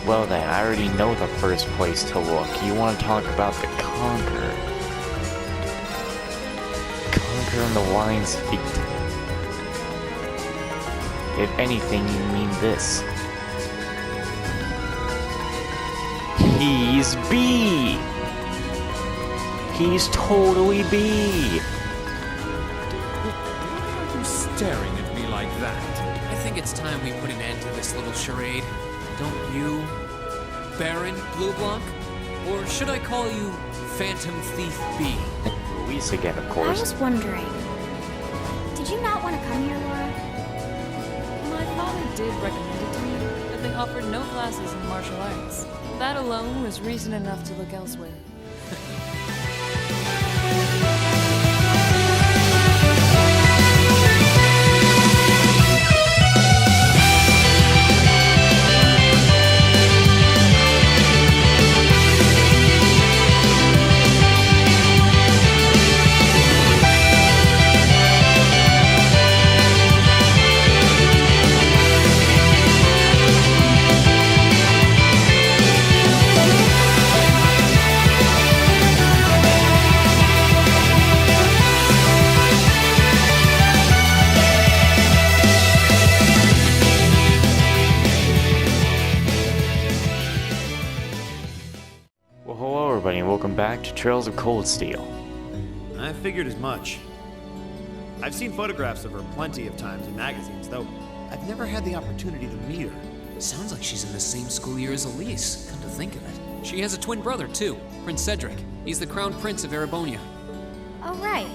Well then, I already know the first place to look. You want to talk about the Conqueror. Conqueror and the Lion's Feet. If anything, you mean this. He's B! He's totally B! Who's staring at me like that? I think it's time we put an end to this little charade. Don't you, Baron Blue Blanc? Or should I call you Phantom Thief B? Luis again, of I course. was wondering, did you not want to come here, Laura? My father did recommend it to me, but they offered no classes in martial arts. That alone was reason enough to look elsewhere. Well, hello everybody, and welcome back to Trails of Cold Steel. I figured as much. I've seen photographs of her plenty of times in magazines, though I've never had the opportunity to meet her. Sounds like she's in the same school year as Elise, come to think of it. She has a twin brother, too, Prince Cedric. He's the crown prince of Erebonia. Oh, right.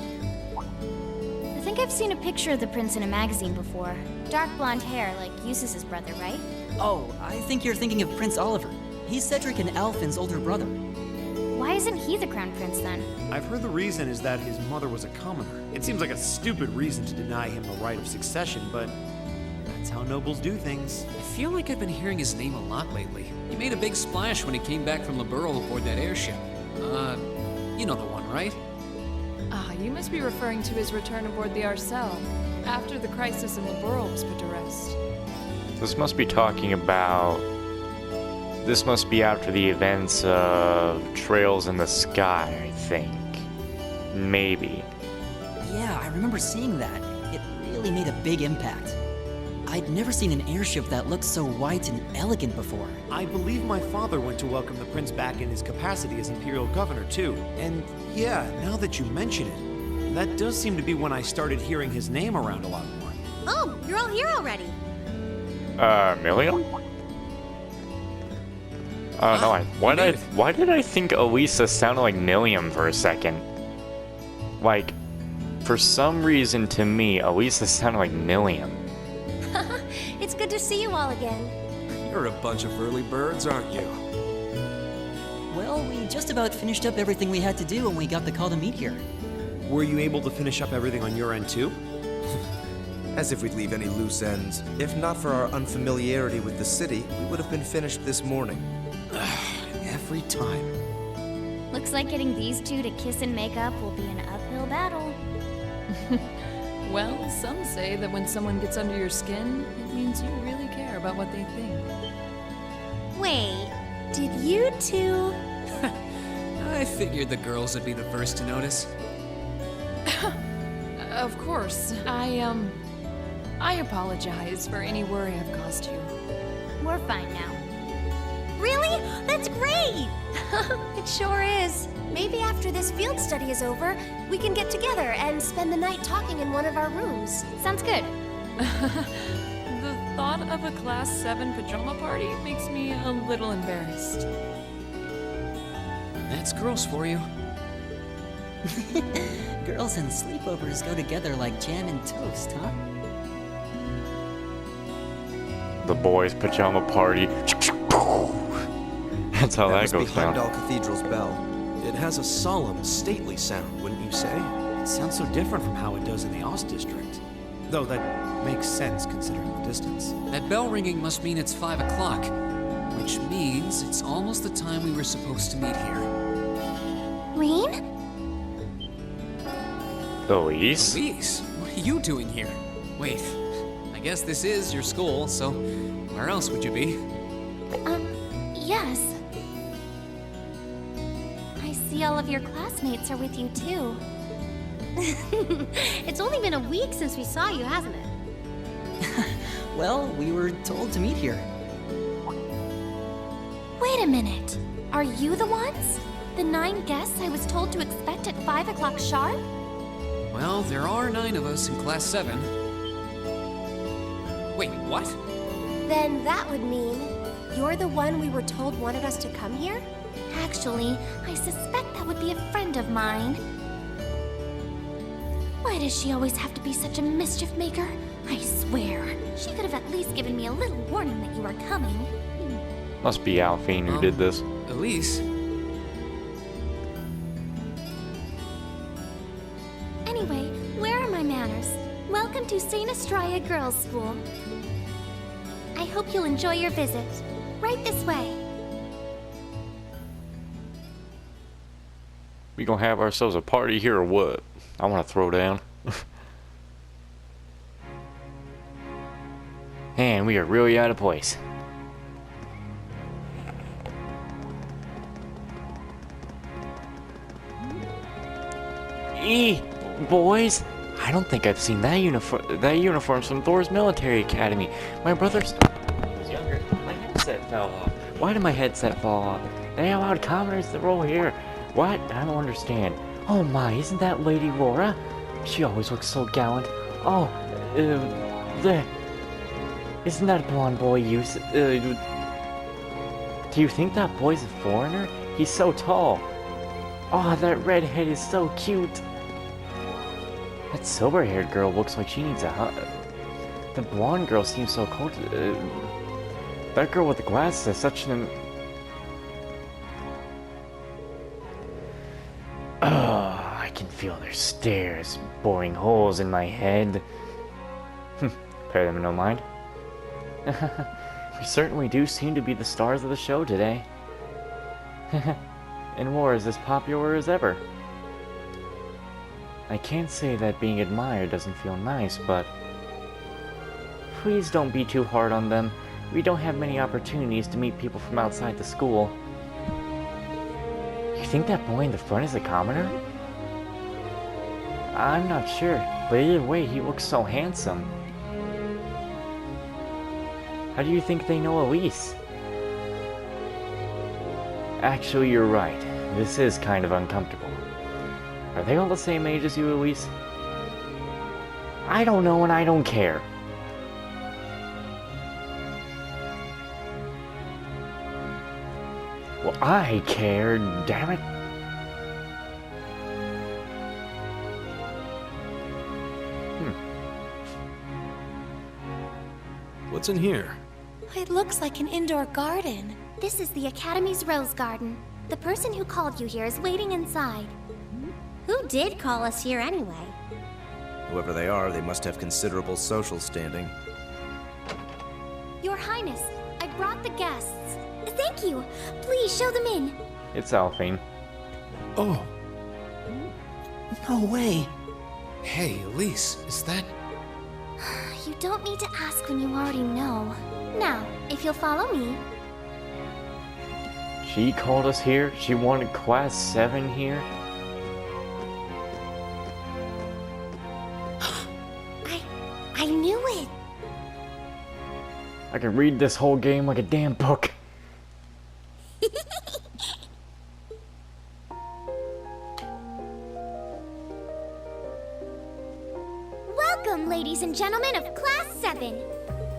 I think I've seen a picture of the prince in a magazine before. Dark blonde hair, like Eustace's brother, right? Oh, I think you're thinking of Prince Oliver. He's Cedric and Alfin's older brother. Why isn't he the crown prince then? I've heard the reason is that his mother was a commoner. It seems like a stupid reason to deny him the right of succession, but that's how nobles do things. I feel like I've been hearing his name a lot lately. He made a big splash when he came back from Liberl aboard that airship. You know the one, right? Ah, you must be referring to his return aboard the Arcel, after the crisis in Liberl was put to rest. This must be talking about... This must be after the events of Trails in the Sky, I think. Maybe. Yeah, I remember seeing that. It really made a big impact. I'd never seen an airship that looked so white and elegant before. I believe my father went to welcome the prince back in his capacity as imperial governor, too. And yeah, now that you mention it, that does seem to be when I started hearing his name around a lot more. Oh, you're all here already. Milliam? No, why did I think Elisa sounded like Milliam for a second? Like, for some reason to me, Elisa sounded like Milliam. It's good to see you all again. You're a bunch of early birds, aren't you? Well, we just about finished up everything we had to do when we got the call to meet here. Were you able to finish up everything on your end, too? As if we'd leave any loose ends. If not for our unfamiliarity with the city, we would have been finished this morning. Every time. Looks like getting these two to kiss and make up will be an uphill battle. Well, some say that when someone gets under your skin, it means you really care about what they think. Wait, did you two... I figured the girls would be the first to notice. Of course, I apologize for any worry I've caused you. We're fine now. Really? That's great! It sure is. Maybe after this field study is over, we can get together and spend the night talking in one of our rooms. Sounds good. The thought of a Class 7 pajama party makes me a little embarrassed. That's girls for you. Girls and sleepovers go together like jam and toast, huh? The boys' pajama party. That's how that must goes be down. Heimdall Cathedral's bell. It has a solemn, stately sound, wouldn't you say? It sounds so different from how it does in the Ost District. Though that makes sense considering the distance. That bell ringing must mean it's 5 o'clock, which means it's almost the time we were supposed to meet here. Rain? Elise? Elise, what are you doing here? Wait, I guess this is your school, so where else would you be? guess. I see all of your classmates are with you, too. It's only been a week since we saw you, hasn't it? Well, we were told to meet here. Wait a minute. Are you the ones? The 9 guests I was told to expect at 5 o'clock sharp? Well, there are 9 of us in Class 7. Wait, what? Then that would mean you're the one we were told wanted us to come here? Actually, I suspect that would be a friend of mine. Why does she always have to be such a mischief maker? I swear, she could have at least given me a little warning that you were coming. Must be Alphine who did this. Elise? Anyway, where are my manners? Welcome to St. Estrella Girls' School. I hope you'll enjoy your visit. Right this way. We gonna have ourselves a party here or what? I wanna throw down. And we are really out of place. Boys, I don't think I've seen that uniform from Thor's military academy. My brother's when he was younger, my headset fell off. Why did my headset fall off? They allowed commoners to roll here. What? I don't understand. Oh my, isn't that Lady Laura? She always looks so gallant. Oh, isn't that blonde boy you? Do you think that boy's a foreigner? He's so tall. Oh, that redhead is so cute. That silver-haired girl looks like she needs a hug. The blonde girl seems so cold. That girl with the glasses has such an... I can feel their stares boring holes in my head. Bear them in no mind. We certainly do seem to be the stars of the show today. And war is as popular as ever. I can't say that being admired doesn't feel nice, but... Please don't be too hard on them. We don't have many opportunities to meet people from outside the school. You think that boy in the front is a commoner? I'm not sure, but either way, he looks so handsome. How do you think they know Elise? Actually, you're right. This is kind of uncomfortable. Are they all the same age as you, Elise? I don't know and I don't care. Well, I care, damn it. What's in here? It looks like an indoor garden. This is the Academy's rose garden. The person who called you here is waiting inside. Who did call us here anyway? Whoever they are, they must have considerable social standing. Your Highness, I brought the guests. Thank you. Please show them in. It's Alphine. Oh, No way. Hey, Elise, is that... You don't need to ask when you already know. Now, if you'll follow me. She called us here? She wanted Class 7 here? I knew it. I can read this whole game like a damn book. Welcome, ladies and gentlemen of Class 7.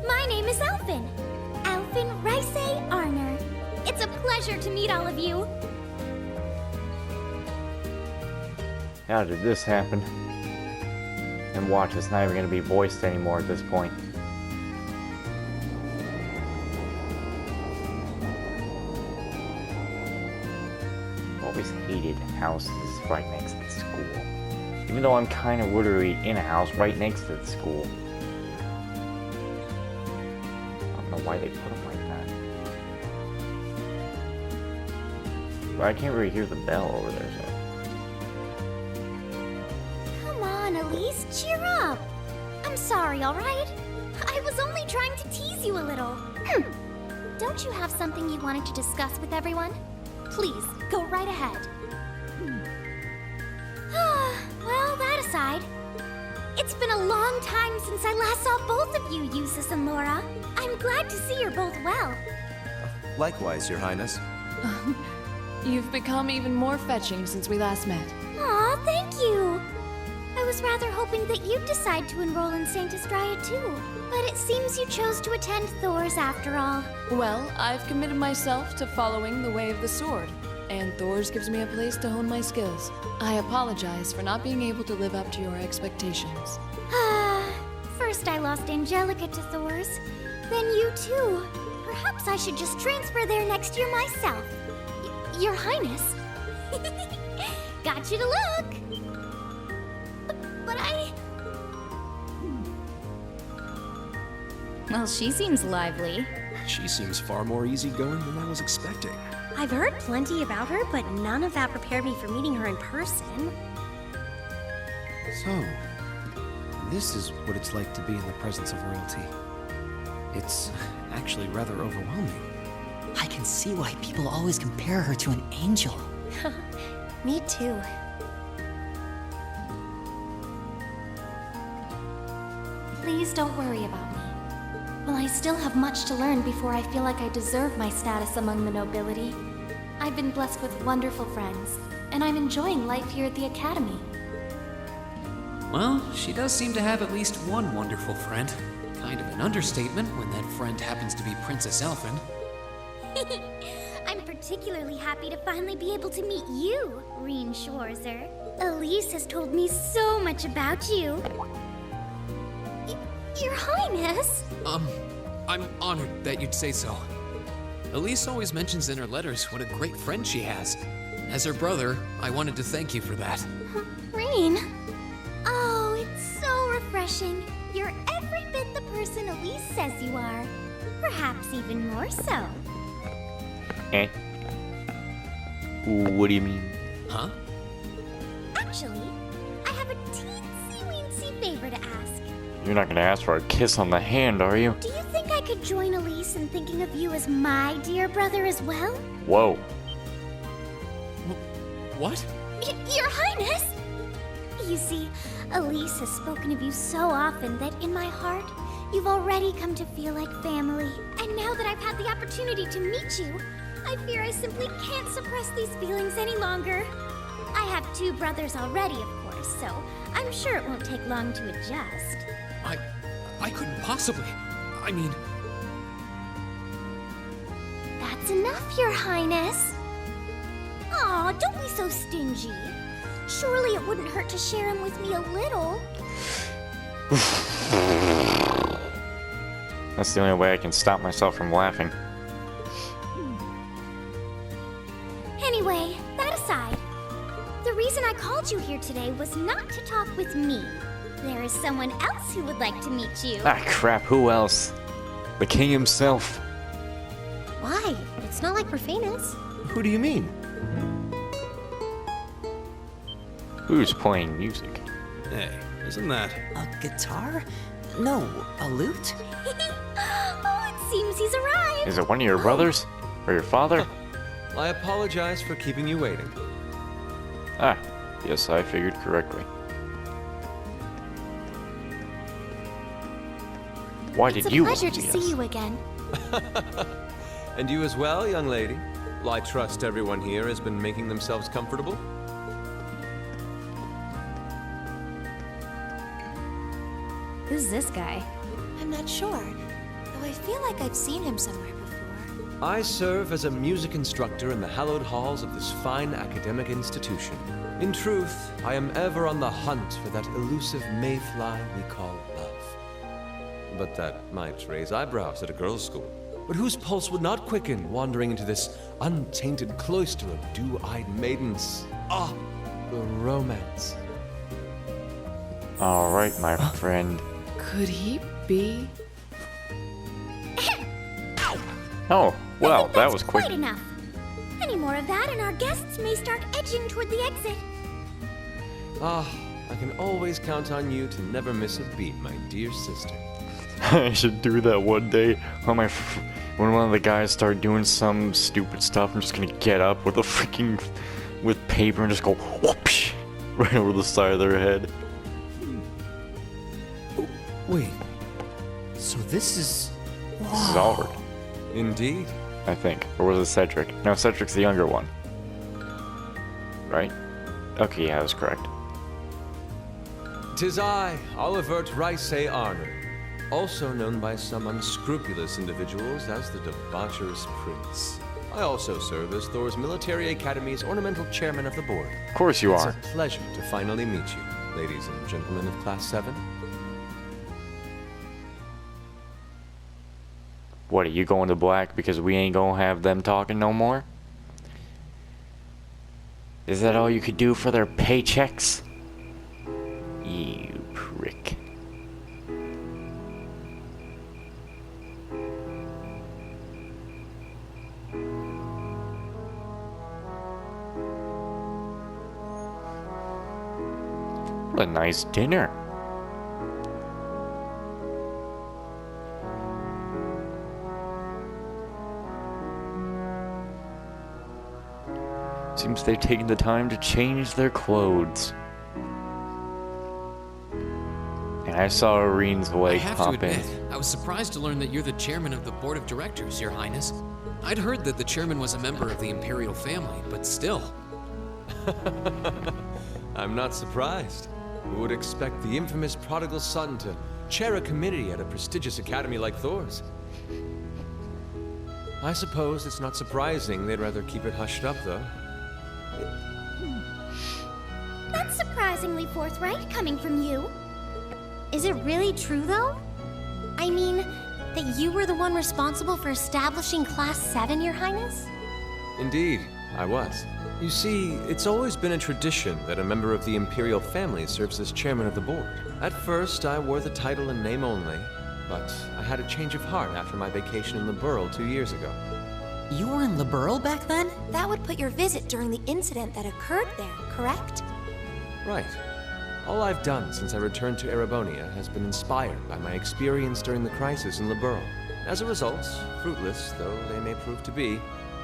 My name is Alphine. Alphine Rice Arner. It's a pleasure to meet all of you. How did this happen? And watch, it's not even going to be voiced anymore at this point. Always hated houses right next to the school. Even though I'm kind of literally in a house right next to the school. I don't know why they put them like that. But I can't really hear the bell over there, so... Come on, Elise, cheer up. I'm sorry, all right? I was only trying to tease you a little. don't you have something you wanted to discuss with everyone? Please, go right ahead. Well, that aside, it's been a long time since I last saw both of you, Eustace and Laura. I'm glad to see you're both well. Likewise, Your Highness. You've become even more fetching since we last met. Aw, thank you. I was rather hoping that you'd decide to enroll in Saint Estrella too, but it seems you chose to attend Thor's after all. Well, I've committed myself to following the way of the sword, and Thor's gives me a place to hone my skills. I apologize for not being able to live up to your expectations. First I lost Angelica to Thor's, then you too. Perhaps I should just transfer there next year myself. Your Highness. Got you to look. But Well, she seems lively. She seems far more easygoing than I was expecting. I've heard plenty about her, but none of that prepared me for meeting her in person. So, this is what it's like to be in the presence of royalty. It's actually rather overwhelming. I can see why people always compare her to an angel. Me too. Please don't worry about me. While I still have much to learn before I feel like I deserve my status among the nobility, I've been blessed with wonderful friends, and I'm enjoying life here at the Academy. Well, she does seem to have at least one wonderful friend. Kind of an understatement when that friend happens to be Princess Elfin. I'm particularly happy to finally be able to meet you, Reen Schwarzer. Elise has told me so much about you. Your Highness! I'm honored that you'd say so. Elise always mentions in her letters what a great friend she has. As her brother, I wanted to thank you for that. Reen? Oh, it's so refreshing. You're every bit the person Elise says you are. Perhaps even more so. Eh? What do you mean? Huh? Actually, I have a teensy-weensy favor to ask. You're not gonna ask for a kiss on the hand, are you? Do you think I could join Elise in thinking of you as my dear brother as well? Whoa. What? Your Highness! You see, Elise has spoken of you so often that in my heart, you've already come to feel like family. And now that I've had the opportunity to meet you, I fear I simply can't suppress these feelings any longer. I have 2 brothers already, of course, so I'm sure it won't take long to adjust. I couldn't possibly. I mean... That's enough, Your Highness. Aw, don't be so stingy. Surely it wouldn't hurt to share him with me a little. That's the only way I can stop myself from laughing. Anyway, that aside, the reason I called you here today was not to talk with me. There is someone else who would like to meet you. Ah, crap, who else? The king himself. Why? It's not like we're famous. Who do you mean? Who's playing music? Hey, isn't that... A guitar? No, a lute? Oh, it seems he's arrived. Is it one of your brothers? Or your father? I apologize for keeping you waiting. Ah, yes, I figured correctly. Why did you It's a pleasure to see see us? you again. And you as well, young lady. Well, I trust everyone here has been making themselves comfortable. Who's this guy? I'm not sure, though I feel like I've seen him somewhere before. I serve as a music instructor in the hallowed halls of this fine academic institution. In truth, I am ever on the hunt for that elusive mayfly we call love. But that might raise eyebrows at a girls' school. But whose pulse would not quicken wandering into this untainted cloister of dew-eyed maidens? Ah, the romance. Alright, my friend. Could he be? Oh, well, that That's was quick. quite enough. Any more of that, and our guests may start edging toward the exit. Ah, I can always count on you to never miss a beat, my dear sister. I should do that one day when when one of the guys start doing some stupid stuff. I'm just gonna get up with with paper and just go whoopsh right over the side of their head. Wait. So this is... This is Albert, Indeed. I think. Or was it Cedric? No, Cedric's the younger one. Right? Okay, yeah, I was correct. 'Tis I, Olivert Rice Arner, also known by some unscrupulous individuals as the Debaucherous Prince. I also serve as Thor's Military Academy's ornamental chairman of the board. Of course you are. It's a pleasure to finally meet you, ladies and gentlemen of Class 7. What, are you going to black because we ain't gonna have them talking no more? Is that all you could do for their paychecks? You prick. What a nice dinner. Seems they've taken the time to change their clothes. And I saw Ireen's I leg have to pop admit, in. I was surprised to learn that you're the chairman of the board of directors, Your Highness. I'd heard that the chairman was a member of the imperial family, but still. I'm not surprised. Who would expect the infamous prodigal son to chair a committee at a prestigious academy like Thor's? I suppose it's not surprising they'd rather keep it hushed up, though. That's surprisingly forthright coming from you. Is it really true, though? I mean, that you were the one responsible for establishing Class 7, Your Highness? Indeed, I was. You see, it's always been a tradition that a member of the imperial family serves as chairman of the board. At first, I wore the title in name only, but I had a change of heart after my vacation in Liberl 2 years ago. You were in Liberl back then? That would put your visit during the incident that occurred there, correct? Right. All I've done since I returned to Erebonia has been inspired by my experience during the crisis in Liberl. As a result, fruitless though they may prove to be,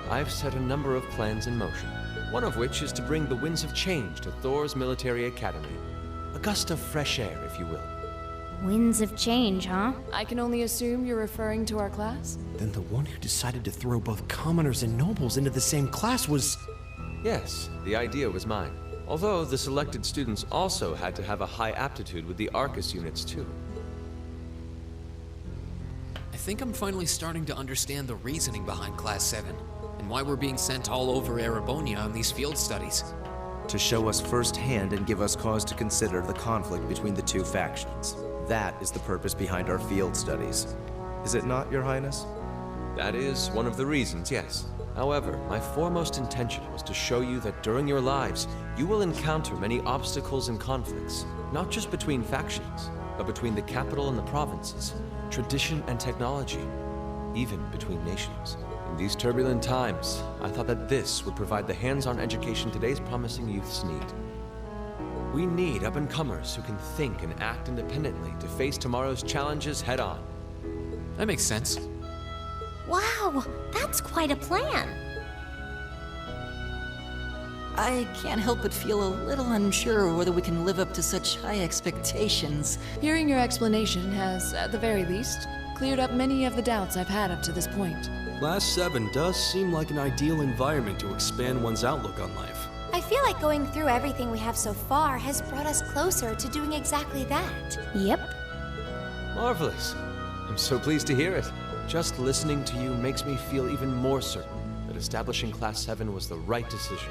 I've set a number of plans in motion. One of which is to bring the winds of change to Thor's Military Academy. A gust of fresh air, if you will. Winds of change, huh? I can only assume you're referring to our class? Then the one who decided to throw both commoners and nobles into the same class was... Yes, the idea was mine. Although the selected students also had to have a high aptitude with the Arcus units, too. I think I'm finally starting to understand the reasoning behind Class 7, and why we're being sent all over Erebonia on these field studies. To show us firsthand and give us cause to consider the conflict between the two factions. That is the purpose behind our field studies. Is it not, Your Highness? That is one of the reasons, yes. However, my foremost intention was to show you that during your lives, you will encounter many obstacles and conflicts, not just between factions, but between the capital and the provinces, tradition and technology, even between nations. In these turbulent times, I thought that this would provide the hands-on education today's promising youths need. We need up-and-comers who can think and act independently to face tomorrow's challenges head-on. That makes sense. Wow, that's quite a plan. I can't help but feel a little unsure whether we can live up to such high expectations. Hearing your explanation has, at the very least, cleared up many of the doubts I've had up to this point. Class 7 does seem like an ideal environment to expand one's outlook on life. I feel like going through everything we have so far has brought us closer to doing exactly that. Yep. Marvelous. I'm so pleased to hear it. Just listening to you makes me feel even more certain that establishing Class 7 was the right decision.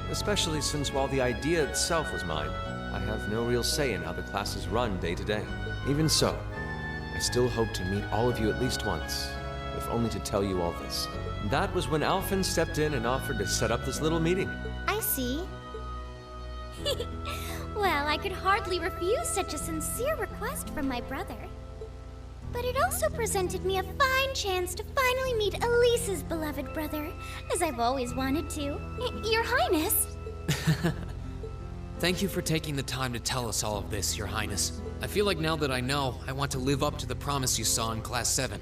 Especially since while the idea itself was mine, I have no real say in how the class is run day to day. Even so, I still hope to meet all of you at least once, if only to tell you all this. That was when Alphen stepped in and offered to set up this little meeting. I see. Well, I could hardly refuse such a sincere request from my brother. But it also presented me a fine chance to finally meet Elise's beloved brother, as I've always wanted to. Your Highness! Thank you for taking the time to tell us all of this, Your Highness. I feel like now that I know, I want to live up to the promise you saw in Class 7.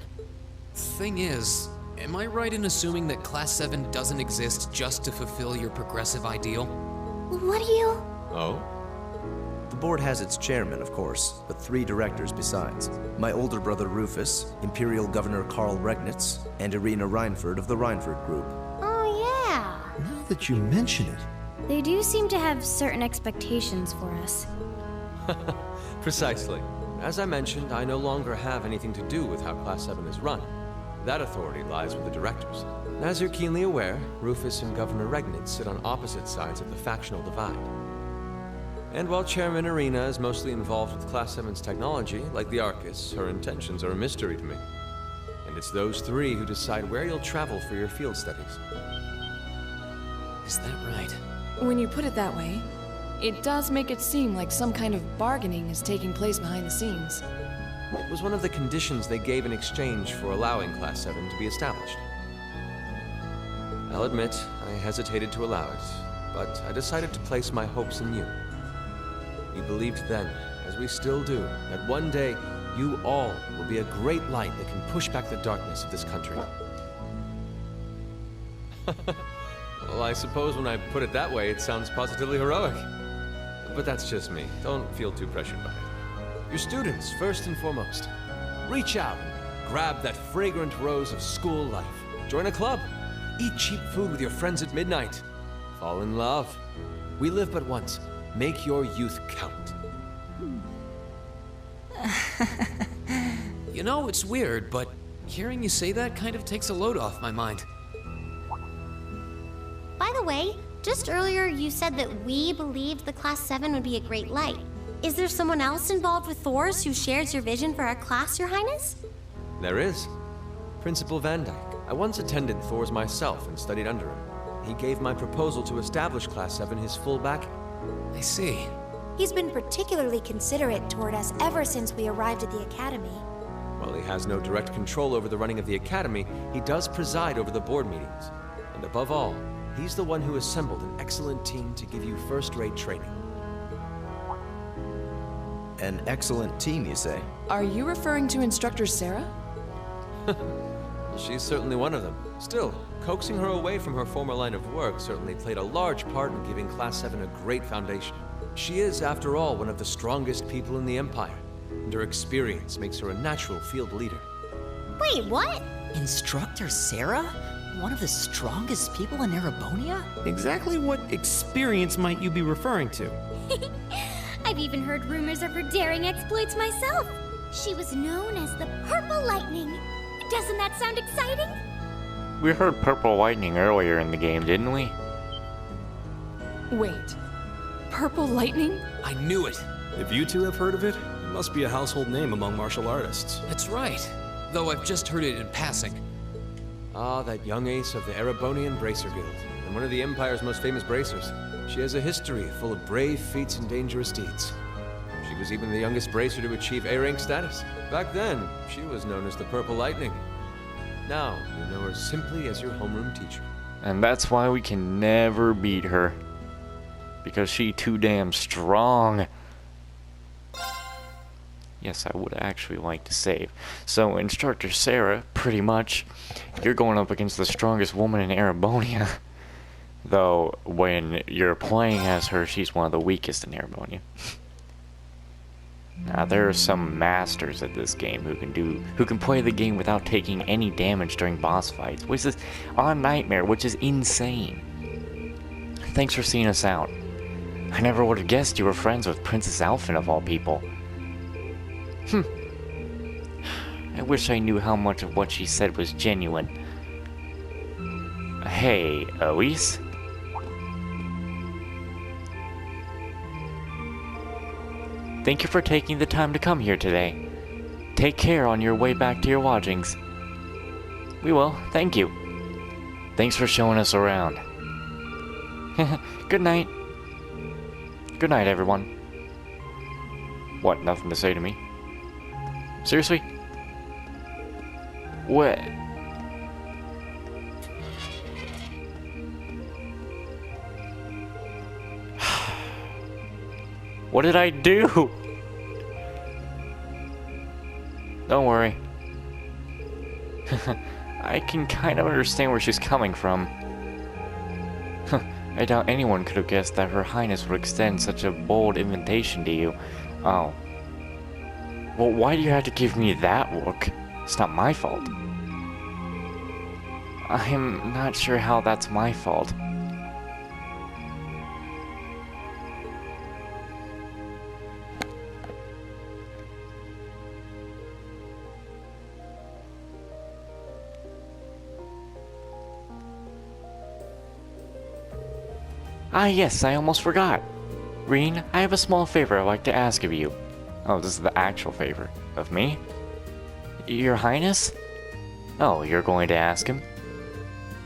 Thing is, am I right in assuming that Class 7 doesn't exist just to fulfill your progressive ideal? What do you... Oh? The board has its chairman, of course, but 3 directors besides. My older brother Rufus, Imperial Governor Karl Regnitz, and Irina Reinford of the Reinford Group. Oh, yeah. Now that you mention it, They do seem to have certain expectations for us. Precisely. As I mentioned, I no longer have anything to do with how Class 7 is run. That authority lies with the directors. As you're keenly aware, Rufus and Governor Regnitz sit on opposite sides of the factional divide. And while Chairman Irina is mostly involved with Class 7's technology, like the Arcus, her intentions are a mystery to me. And it's those 3 who decide where you'll travel for your field studies. Is that right? When you put it that way, it does make it seem like some kind of bargaining is taking place behind the scenes. It was one of the conditions they gave in exchange for allowing Class 7 to be established. I'll admit, I hesitated to allow it, but I decided to place my hopes in you. We believed then, as we still do, that one day you all will be a great light that can push back the darkness of this country. Well, I suppose when I put it that way, it sounds positively heroic. But that's just me. Don't feel too pressured by it. Your students, first and foremost. Reach out and grab that fragrant rose of school life. Join a club. Eat cheap food with your friends at midnight. Fall in love. We live but once. Make your youth count. You know, it's weird, but hearing you say that kind of takes a load off my mind. By the way, just earlier you said that we believed the Class 7 would be a great light. Is there someone else involved with Thor's who shares your vision for our class, Your Highness? There is. Principal Van Dyke. I once attended Thor's myself and studied under him. He gave my proposal to establish Class 7 his full backing. I see. He's been particularly considerate toward us ever since we arrived at the Academy. While he has no direct control over the running of the Academy, he does preside over the board meetings. And above all, he's the one who assembled an excellent team to give you first-rate training. An excellent team, you say? Are you referring to Instructor Sarah? She's certainly one of them. Still, coaxing her away from her former line of work certainly played a large part in giving Class 7 a great foundation. She is, after all, one of the strongest people in the Empire, and her experience makes her a natural field leader. Wait, what? Instructor Sarah? One of the strongest people in Erebonia? exactly what experience might you be referring to? I've even heard rumors of her daring exploits myself. She was known as the Purple Lightning. Doesn't that sound exciting? We heard Purple Lightning earlier in the game, didn't we? Wait. Purple Lightning? I knew it. If you 2 have heard of it, it must be a household name among martial artists. That's right. Though I've just heard it in passing. Ah, that young ace of the Erebonian Bracer Guild, and one of the Empire's most famous bracers. She has a history full of brave feats and dangerous deeds. She was even the youngest bracer to achieve A-rank status. Back then, she was known as the Purple Lightning. Now, you know her simply as your homeroom teacher. And that's why we can never beat her. Because she too damn strong. Yes, I would actually like to save. So, Instructor Sarah, pretty much, you're going up against the strongest woman in Erebonia. Though, when you're playing as her, she's one of the weakest in Erebonia. Now, there are some masters at this game who can play the game without taking any damage during boss fights, which is on Nightmare, which is insane. Thanks for seeing us out. I never would have guessed you were friends with Princess Alphen of all people. I wish I knew how much of what she said was genuine. Hey, Elise? Thank you for taking the time to come here today. Take care on your way back to your lodgings. We will, thank you. Thanks for showing us around. Good night. Good night, everyone. What, nothing to say to me? Seriously? What? What did I do? Don't worry. I can kind of understand where she's coming from. I doubt anyone could have guessed that Her Highness would extend such a bold invitation to you. Oh. Well, why do you have to give me that look? It's not my fault. I'm not sure how that's my fault. Ah, yes, I almost forgot. Reen, I have a small favor I'd like to ask of you. Oh, this is the actual favor. Of me? Your Highness? Oh, you're going to ask him?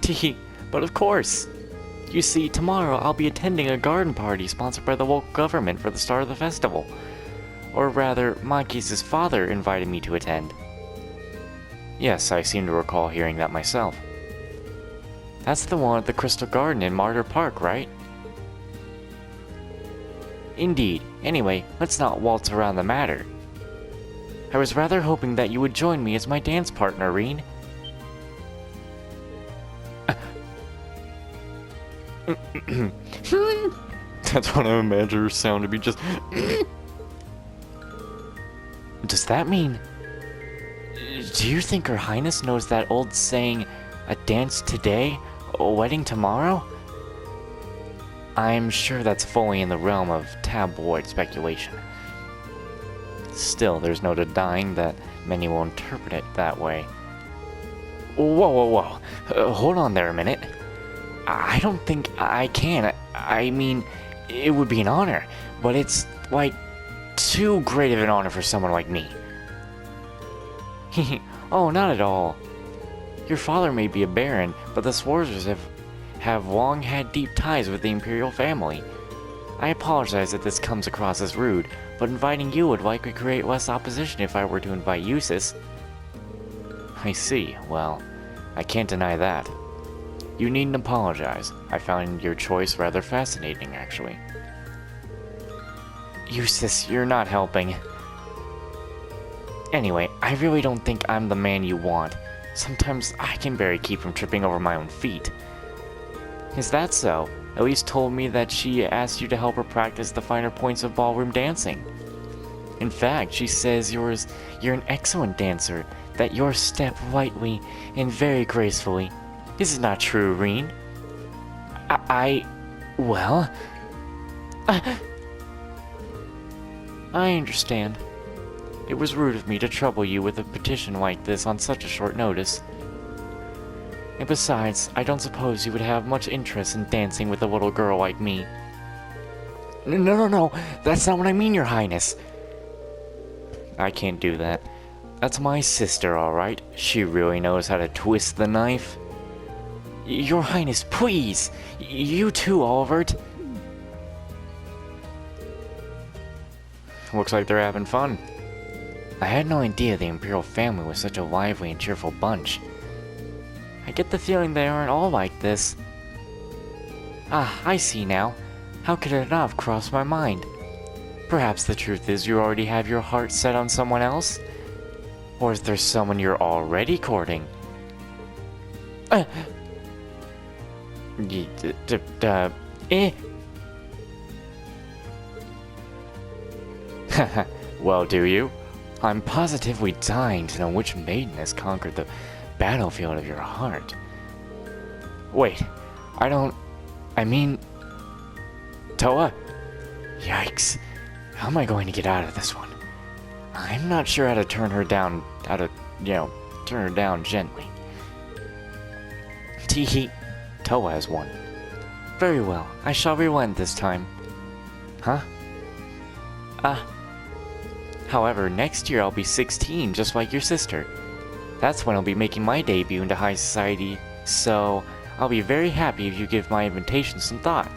Tee, but of course. You see, tomorrow I'll be attending a garden party sponsored by the local government for the start of the festival. Or rather, Makis' father invited me to attend. Yes, I seem to recall hearing that myself. That's the one at the Crystal Garden in Martyr Park, right? Indeed. Anyway, let's not waltz around the matter. I was rather hoping that you would join me as my dance partner, Reen. That's what I imagine her sound to be, just... Does that mean... Do you think Her Highness knows that old saying, a dance today, a wedding tomorrow? I'm sure that's fully in the realm of tabloid speculation. Still, there's no denying that many will interpret it that way. Whoa. Hold on there a minute. I don't think I can. I mean, it would be an honor, but it's, like, too great of an honor for someone like me. Oh, not at all. Your father may be a baron, but the Swarzers have long had deep ties with the Imperial family. I apologize if this comes across as rude, but inviting you would likely create less opposition if I were to invite Eustace. I see. Well, I can't deny that. You needn't apologize. I found your choice rather fascinating, actually. Eustace, you're not helping. Anyway, I really don't think I'm the man you want. Sometimes I can barely keep from tripping over my own feet. Is that so? Elise told me that she asked you to help her practice the finer points of ballroom dancing. In fact, she says you're an excellent dancer, that you step lightly and very gracefully. This is not true, Reen. Well... I understand. It was rude of me to trouble you with a petition like this on such a short notice. And besides, I don't suppose you would have much interest in dancing with a little girl like me. No, that's not what I mean, Your Highness. I can't do that. That's my sister, alright. She really knows how to twist the knife. Your Highness, please! You too, Olivert. Looks like they're having fun. I had no idea the Imperial family was such a lively and cheerful bunch. I get the feeling they aren't all like this. Ah, I see now. How could it not have crossed my mind? Perhaps the truth is you already have your heart set on someone else? Or is there someone you're already courting? Well, do you? I'm positively dying to know which maiden has conquered the battlefield of your heart. Wait, I mean... Toa? Yikes. How am I going to get out of this one? I'm not sure how to turn her down, turn her down gently. Teehee, Toa has won. Very well, I shall relent this time. Huh? However, next year I'll be 16, just like your sister. That's when I'll be making my debut into high society, so I'll be very happy if you give my invitation some thought.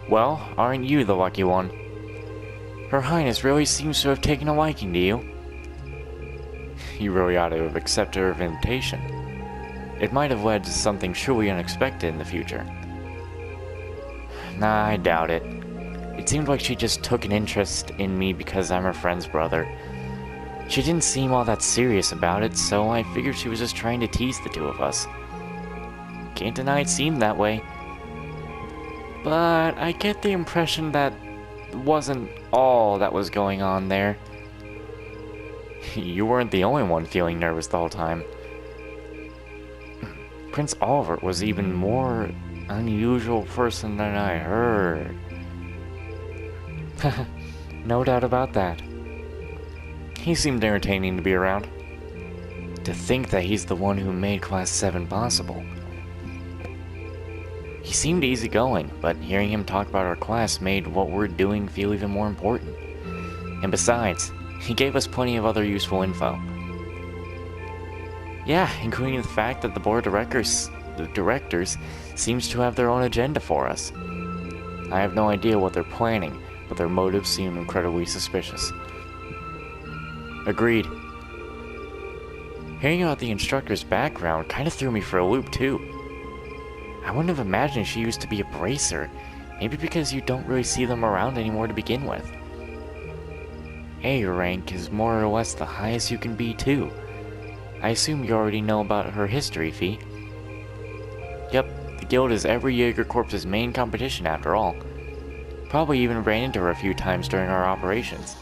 Well, aren't you the lucky one? Her Highness really seems to have taken a liking to you. You really ought to have accepted her invitation. it might have led to something truly unexpected in the future. Nah, I doubt it. It seemed like she just took an interest in me because I'm her friend's brother. She didn't seem all that serious about it, so I figured she was just trying to tease the two of us. Can't deny it seemed that way. But I get the impression that wasn't all that was going on there. You weren't the only one feeling nervous the whole time. Prince Oliver was even more unusual person than I heard. No doubt about that. He seemed entertaining to be around. To think that he's the one who made Class 7 possible. He seemed easygoing, but hearing him talk about our class made what we're doing feel even more important. And besides, he gave us plenty of other useful info. Yeah, including the fact that the board of directors seems to have their own agenda for us. I have no idea what they're planning, but their motives seem incredibly suspicious. Agreed. Hearing about the instructor's background kind of threw me for a loop too. I wouldn't have imagined she used to be a bracer, maybe because you don't really see them around anymore to begin with. A rank is more or less the highest you can be too. I assume you already know about her history, Fee. Yep, the guild is every Jaeger Corps' main competition after all. Probably even ran into her a few times during our operations.